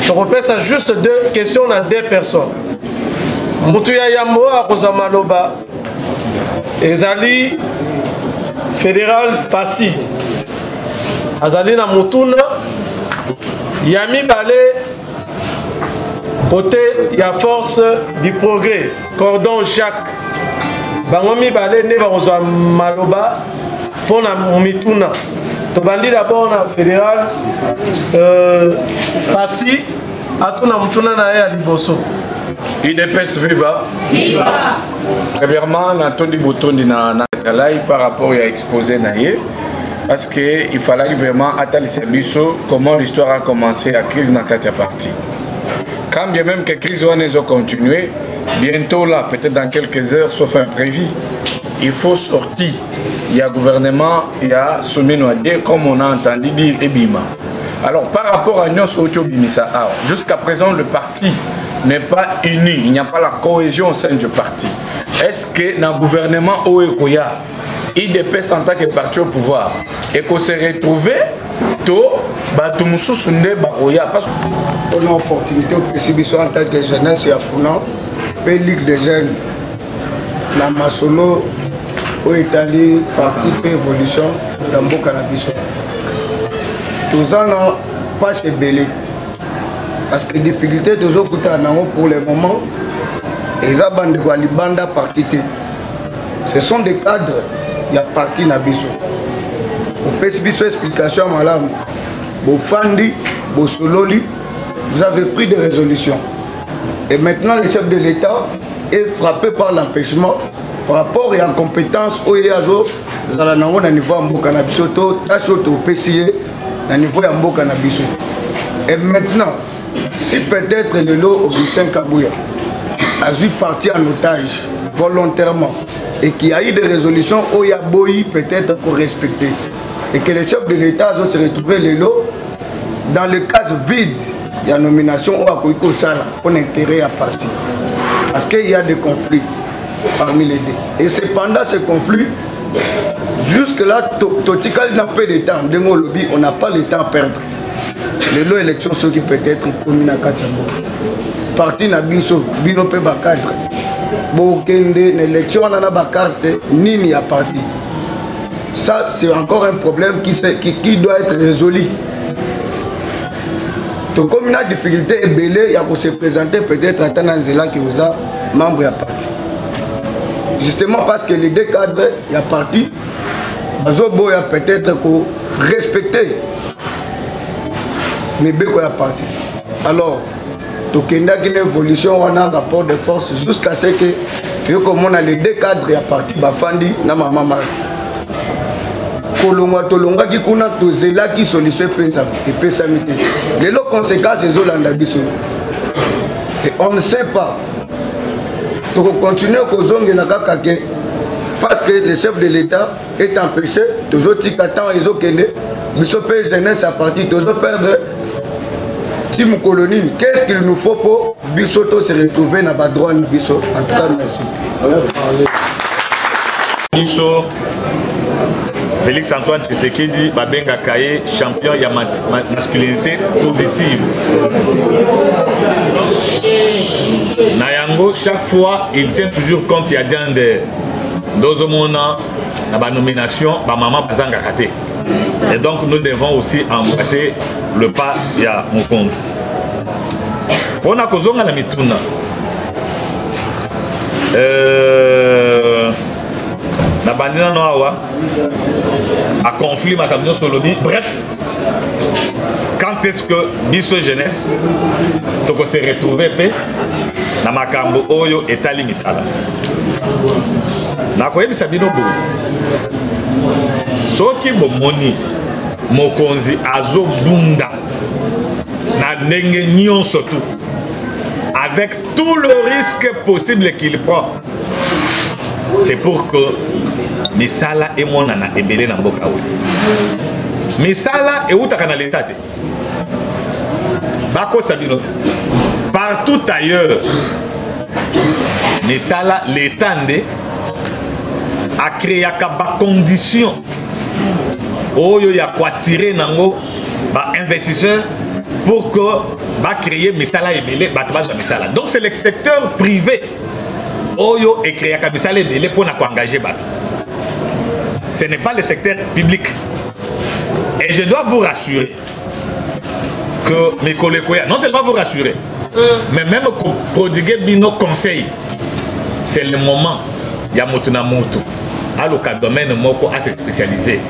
tu repères ça juste 2 questions à 2 personnes. Moutuya Yambo à Rosamaloba. Ezali fédéral Passi. Azali na Mutuna. Yami Balé. Côté, il y a force du progrès. Cordon Jacques. Bangomi Balé ne va Rosamaloba. Pour la Mituna. Tu bandis d'abord na fédéral Passi. Atuna Mutuna na ya Liboso. UDPS Viva. Viva. Premièrement, Anthony Botondi na Kalai par rapport à exposé naïe. Parce qu'il fallait vraiment attendre comment l'histoire a commencé à crise dans la partie. Quand bien même que la crise a continué, bientôt là, peut-être dans quelques heures, sauf imprévu, il faut sortir. Il y a gouvernement, il y a Sominoadé, comme on a entendu dire, Ebima. Alors, par rapport à Nyos Ocho Bimisa, jusqu'à présent, le parti n'est pas uni, il n'y a pas la cohésion au sein du parti. Est-ce que dans le gouvernement Oekoya, IDPS en tant que parti au pouvoir, et qu'on s'est retrouvé, on a une opportunité en tant que jeunesse et à Founan, et Ligue des jeunes, la Masolo, au Italie, parti et évolution dans le cannabis. Tous ça n'a pas se belé. Parce que les difficultés de autres pour le moment, ils ont bande de banda parti. Ce sont des cadres, il y a parti Nabiso. Au PSBISO explication à Malam, au Fandi, au Sololi, vous avez pris des résolutions. Et maintenant, le chef de l'État est frappé par l'empêchement par rapport à l'incompétence au IAZO, à niveau de Cannabis, au PCA, au niveau de Cannabis. Et maintenant, si peut-être le lot Augustin Kabouya a dû partir en otage volontairement et qu'il y a eu des résolutions où il y a Boyi peut-être pour respecter, et que le chef de l'État a se retrouvé le lot dans le cas vide, il y a nomination où Akoiko Sala pour intérêt à partir. Parce qu'il y a des conflits parmi les deux. Et c'est pendant ce conflit, jusque-là, Totikal n'a pas de temps. Dans le lobby, on n'a pas le temps à perdre. Les lots élections sont qui peut-être communes à Kachambo. Parti n'a biso, bino pe bakadre. Bokende, l'élection on a ba carte, ni à parti. Ça, c'est encore un problème qui doit être résolu. Donc, comme il y a des difficultés, il y a se présenter peut-être à Tananzela qui vous a membre à parti. Justement parce que les deux cadres, il y a parti, il y a peut-être respecter. Mais il y a parti. Alors, il y a une évolution, on a un rapport de force jusqu'à ce que, comme on a les deux cadres, il y a parti, Bafandi, na Maman Marti. Kolonga tolonga qui kuna tozela qui solution pensa et pesamité. Les conséquences des Hollandais biso. Et on ne sait pas. Donc continuer kozonge na kakake parce que le chef de l'État est empêché toujours tikatan ils ont kende biso pe jeunesse à partir toujours perdre Tim colonie. Qu'est-ce qu'il nous faut pour biso to se retrouver na ba droit biso. En tout cas merci. Biso Félix Antoine Tshisekedi Babenga Kaye, champion de la masculinité positive. Nayango, chaque fois, il tient toujours compte, il y a des Dozomona, la nomination, ma maman Bazanga Kate. Et donc, nous devons aussi emboîter le pas, il y a Mokonzi. On a Kozonga la Mituna. Na bandina noawa à conflit ma camion solobi. Bref, quand est-ce que biso jeunesse toko se retrouver pe na makambo oyo etali misala na koyebisa bino bo soki bomoni mokonzi azo bunda na ndenge nyonso tout avec tout le risque possible qu'il prend, c'est pour que misala et mon nana ebele na mboka we. Misala et utaka na l'état te. Bako sabino. Partout ailleurs, misala l'état nde a créé ba condition. Oyo ya kwa tirer nango ba investisseur pour que ba créer misala ebele ba tbaza misala. Donc c'est le secteur privé. Oyo et créé misala ebele pour na ko engager ba. Ce n'est pas le secteur public. Et je dois vous rassurer que mes collègues, non seulement vous rassurer, mais même prodiguer nos conseils. C'est le moment, il y a Motuna Moto, à l'occasion domaine moko à se spécialiser.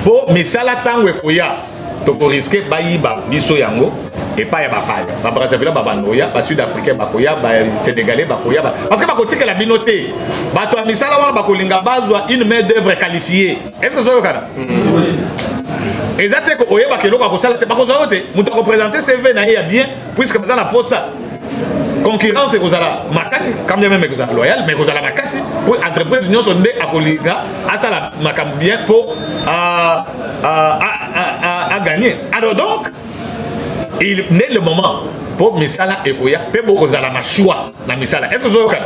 Pour mes salatans wekoya, tu peux risquer baïba biso yango et pas ya bapaya. Ba Brazzaville babanoya, ba Sud-Africain bakoya, ba Sénégalais bakoya. Parce que bakoti que la minoté, ba to misala wana bakolinga bazwa une main d'œuvre qualifiée. Est-ce que ça yokana? Exactement que oyeba ke loka ko sala te bakoza wote, muto représenter CV na ya bien puisque bazana pour ça. concurrence et kozala makasi quand même kozala loyal mais kozala makasi pour entreprise union sonde akolinga asala makambo bien pour à gagner. Alors donc il est le moment pour misala ekoya pe bokozala na choix na misala. Est-ce que vous avez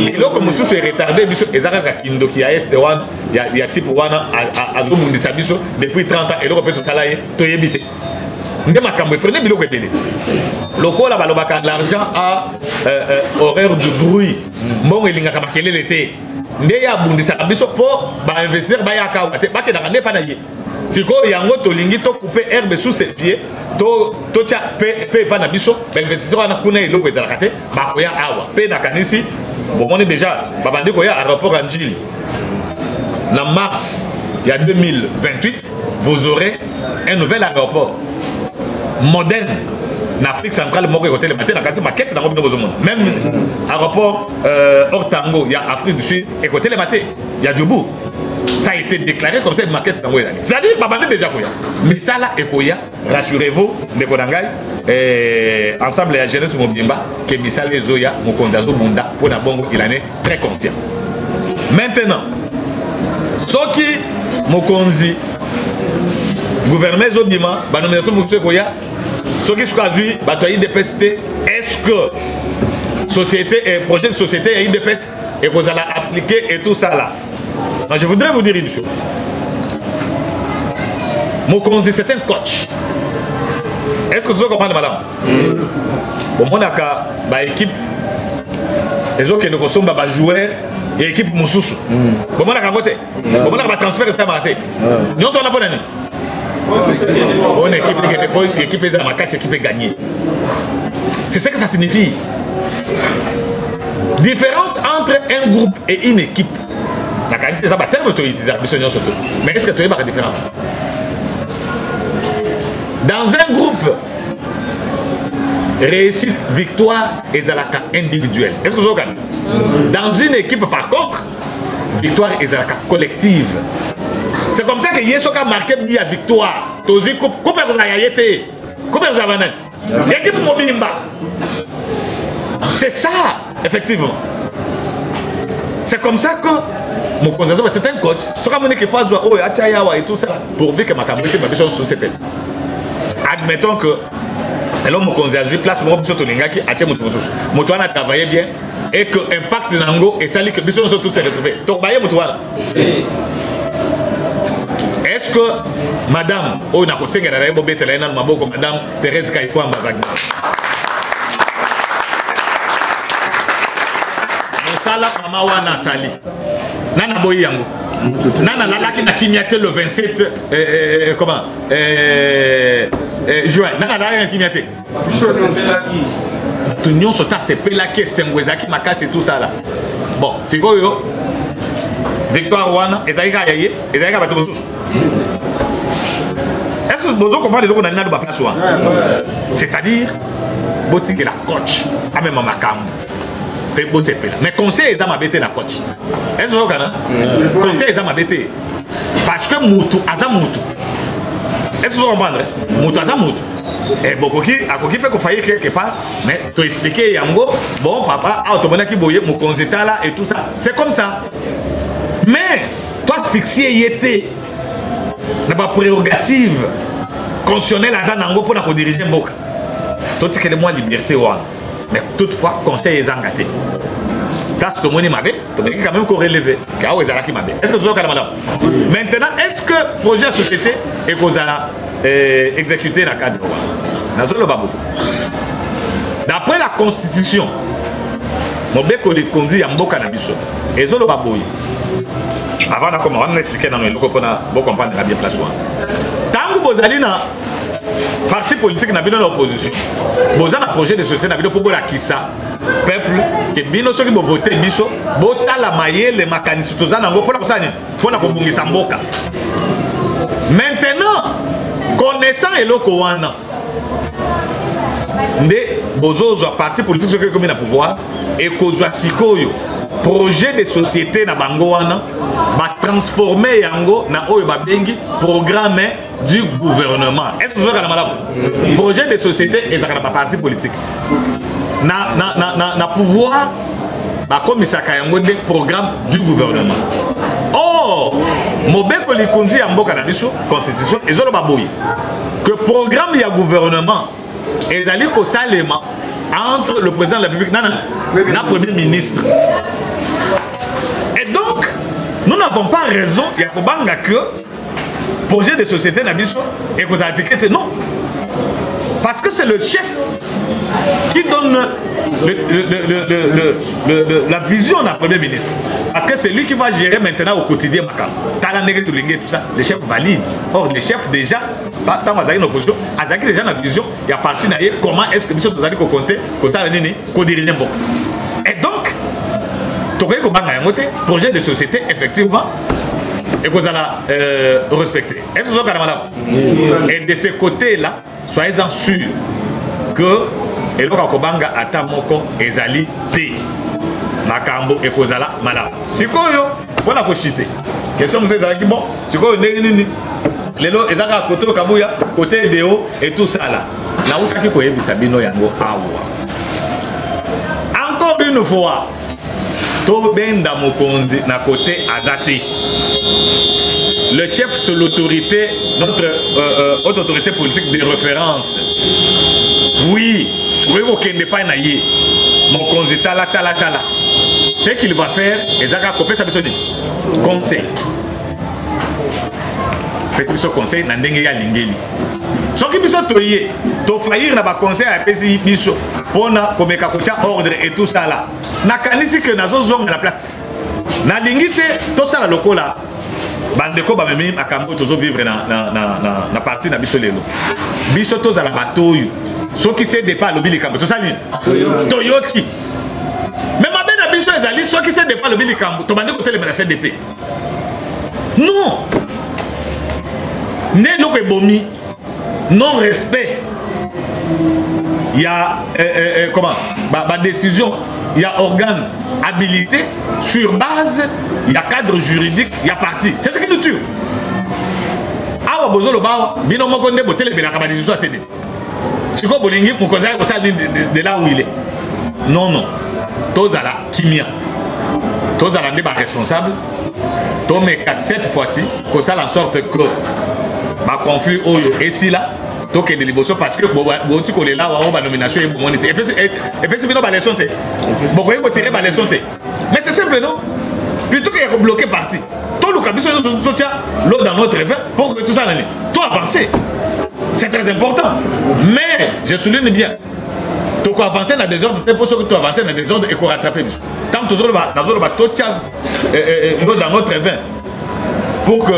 il est comme sous retardé biso ezaka kindoki ya est one ya type wana azobundisa biso depuis 30 ans et le répète sala ye toyebite. Ndé makambo frené biloko ebele. Lokola balobaka l'argent a horaire de bruit. Mbongo elingaka makelele te. Ndé ya bundisa biso po ba investir ba ya ka te ba ke na pa na ye. Siko yango tolingi to couper herbe sous ses pieds to tia pe pa na biso ba investisseur na kuna eloko ezalaka te ba koya awa pe na kanisi bon on est déjà babandi koya aéroport Anjili na mars il y a 2028 vous aurez un nouvel aéroport moderne en Afrique centrale moko côté le matin na kanisi maquette na ngobino bozo monde même aéroport Ortango il y a Afrique du Sud et côté le matin il y a Djoubou. Ça a été déclaré comme ça une maquette dans Goya. C'est-à-dire babandi déjà Koya. Mais ça là et Koya, rassurez-vous, de Kodangay, ensemble la jeunesse Mobimba, que Misale Zoya, Mokonzazo Bunda, pour la bongo, il en est très conscient. Maintenant, ce qui Mokonzi, gouvernement Zobima, la nomination Moukse Koya, ce qui se passe, IDPST, est-ce que société et projet de société et IDPS et vous allez appliquer et tout ça là? Non, je voudrais vous dire une chose. Mokonzi, c'est un coach. Est-ce que vous comprenez, madame? Bon, mon aka, ba équipe, les autres qui nous consomment, ba joueurs, et équipe Moussoussou. Bon, mon aka côté. Bon, mon aka transfert ça maté. Nous sommes là pour l'année. On est équipe les Amakas, équipe gagnée. C'est ce que ça signifie. Différence entre un groupe et une équipe. C'est ça, mais est-ce que tu as une différence? Dans un groupe, réussite, victoire et zalaka individuelle. Est-ce que vous avez? Dans une équipe, par contre, victoire et zalaka collective. C'est comme ça que Yesoka marqué dit à victoire. Tozi coupe yayete. Coupe zavanan. L'équipe Mobimba. C'est ça, effectivement. C'est comme ça que c'est un coach. Ce qui fait et tout ça, pourvu que ma caméra ma vision sous cette. Admettons que l'homme Mokonzazu place mon sur Tolinga qui a Moutouana travaillé bien et que impact Nango et ça que Bisson sont tous se retrouver. Donc, Moutouana. Est-ce que madame, on a conseillé à la Bobette Lena Maboko, madame Thérèse Kaikwamba Wagner? Sala mama wana sali nana boyi yango nana lalaki na kimiate le 27 comment juin nana lalaki na kimiate tout nyon sota sepelaki sengwezaki makasi tout ça là bon c'est quoi yo victoire wana ezalika yaye ezalika bato mosusu est-ce que vous comprenez le qu'on a na ba place wana c'est-à-dire boti que la coach a même makambo. Mais conseil est m'abêter la coach. Est-ce que vous comprenez? Conseil est m'abêter. Parce que Moutou, Azamutu. Est-ce que vous comprenez? Moutou, Azamutu. Et beaucoup qui peut faillir quelque part, mais tu expliquer Yango, bon papa, automatiquement qui boye, mon conseil là et tout ça. C'est comme ça. Mais toi, fixer y était. N'a pas prérogative constitutionnelle à Zanango pour la diriger Mboka. Toi, tu as moi liberté. Mais toutefois, conseil est engagé. Place tout le monde m'avait, tu as quand même relevé. Est-ce que tu as madame? Maintenant, est-ce que le projet de société est exécuté dans le cadre de d'après la Constitution, avant de expliquer dans le comprendre la bien place. Tant que vous allez dans parti politique n'a pas l'opposition. Vous avez un projet de société n'a pas pour la kissa peuple que bino ceux qui vont voter biso bota la maille les mécanismes tous en pour la sani pour la kobungisa mboka. Maintenant connaissant et loko wana ndé bozozo parti politique ceux qui comme na pouvoir et kozwa sikoyo projet de société na bango wana va transformer yango na oyo ba bengi programme du gouvernement. Est-ce que vous avez un projet de société et un parti politique? na pouvoir comme ça des programmes du gouvernement. Or mobeko likonzi ya mboka na biso constitution ezolo baboyi que programme ya gouvernement ezali ko salema entre le président de la République na premier ministre. Et donc nous n'avons pas raison ya kobanga que projet de société na biso et que ça appliquer non. Parce que c'est le chef qui donne la vision d'un premier ministre. Parce que c'est lui qui va gérer maintenant au quotidien. Tout ça, le chef valide. Or, le chef déjà, tant qu'il y a une opposition, il y a déjà une vision, il y a parti comment est-ce que nous allons compter, qu'on dirige un peu. Et donc, projet de société, effectivement, et que vous allez respecter. Est-ce que vous avez madame? Et de ce côté-là, soyez-en sûrs que eloko kobanga ata moko ezali te makambo ekozala malamu sikoyo mpona koshite question mosusu ezalaki bon sikoyo ndenge nini lelo ezaka kote kabuya kote ideo et tout ça là nautaki koyebisa bino yango awa encore une fois tobenda mokonzi na kote azate. Le chef, c'est l'autorité, notre haute autorité politique de référence. Oui, vous ne pas naïe. Mon conseil, ce qu'il va faire, c'est qu'il va faire conseil. Petit conseil, n'a pas de ce qui est toyé, to faillir na ba conseil à pesi biso pona komeka kocha ordre et tout ça là. Na kanisi que nazo zonga la place. Na lingite to ça la lokola. Bandeko ba memi makambo tozo vivre na partie na biso lelo. Biso to za la batoyo. Ce qui c'est de pas lobi likambo to ça ni. Toyoki. Mais ma ben na biso ezali ce qui c'est de pas lobi likambo to bandeko telema na CDP. Non. Né loko ebomi. Non-respect, il y a comment décision, il y a organe habilité sur base, il y a cadre juridique, il y a parti. C'est ce qui nous tue. Ah, vous avez dit que vous avez dit que vous avez dit que vous avez dit que vous avez dit que vous avez dit de là où il est. Non, non. Tous à la kimia. Tous à la débat responsable. Tous mais cette fois-ci, que ça en sorte que ma conflit et si là donc de l'émotion parce que bon tu connais là on va nomination et bon et puis c'est bien la leçon bon vous tirer la leçon mais c'est simple non plutôt que bloquer parti tout le cabinet soutient l'eau dans notre vin pour que tout ça allait tout avancer c'est très important mais je souligne bien tout avancer dans des ordres pour que tout avancer dans des ordres et qu'on rattrape tant toujours dans tout l'eau dans notre vin pour que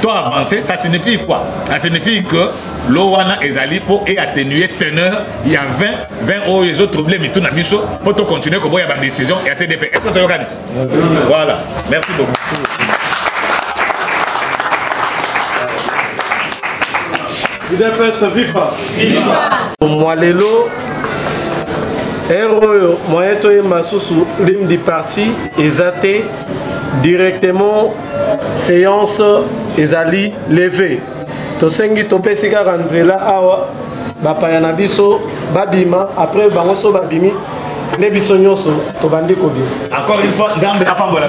toi avancer, ça signifie quoi? Ça signifie que l'Owana ezali pour atténuer teneur, il y a 20 ou les autres problèmes et tout na biso pour te continuer comme il y a une décision et à CDP. Est-ce que tu as regardé? Voilà. Merci beaucoup. Moi lelo héros moyen to masusu lim du parti ezate directement séance ezali levé to sengi to pesika ranzela awa bapaya na biso babima après bango so babimi ne biso nyonso to bandi kobi encore une fois ndambe apambola.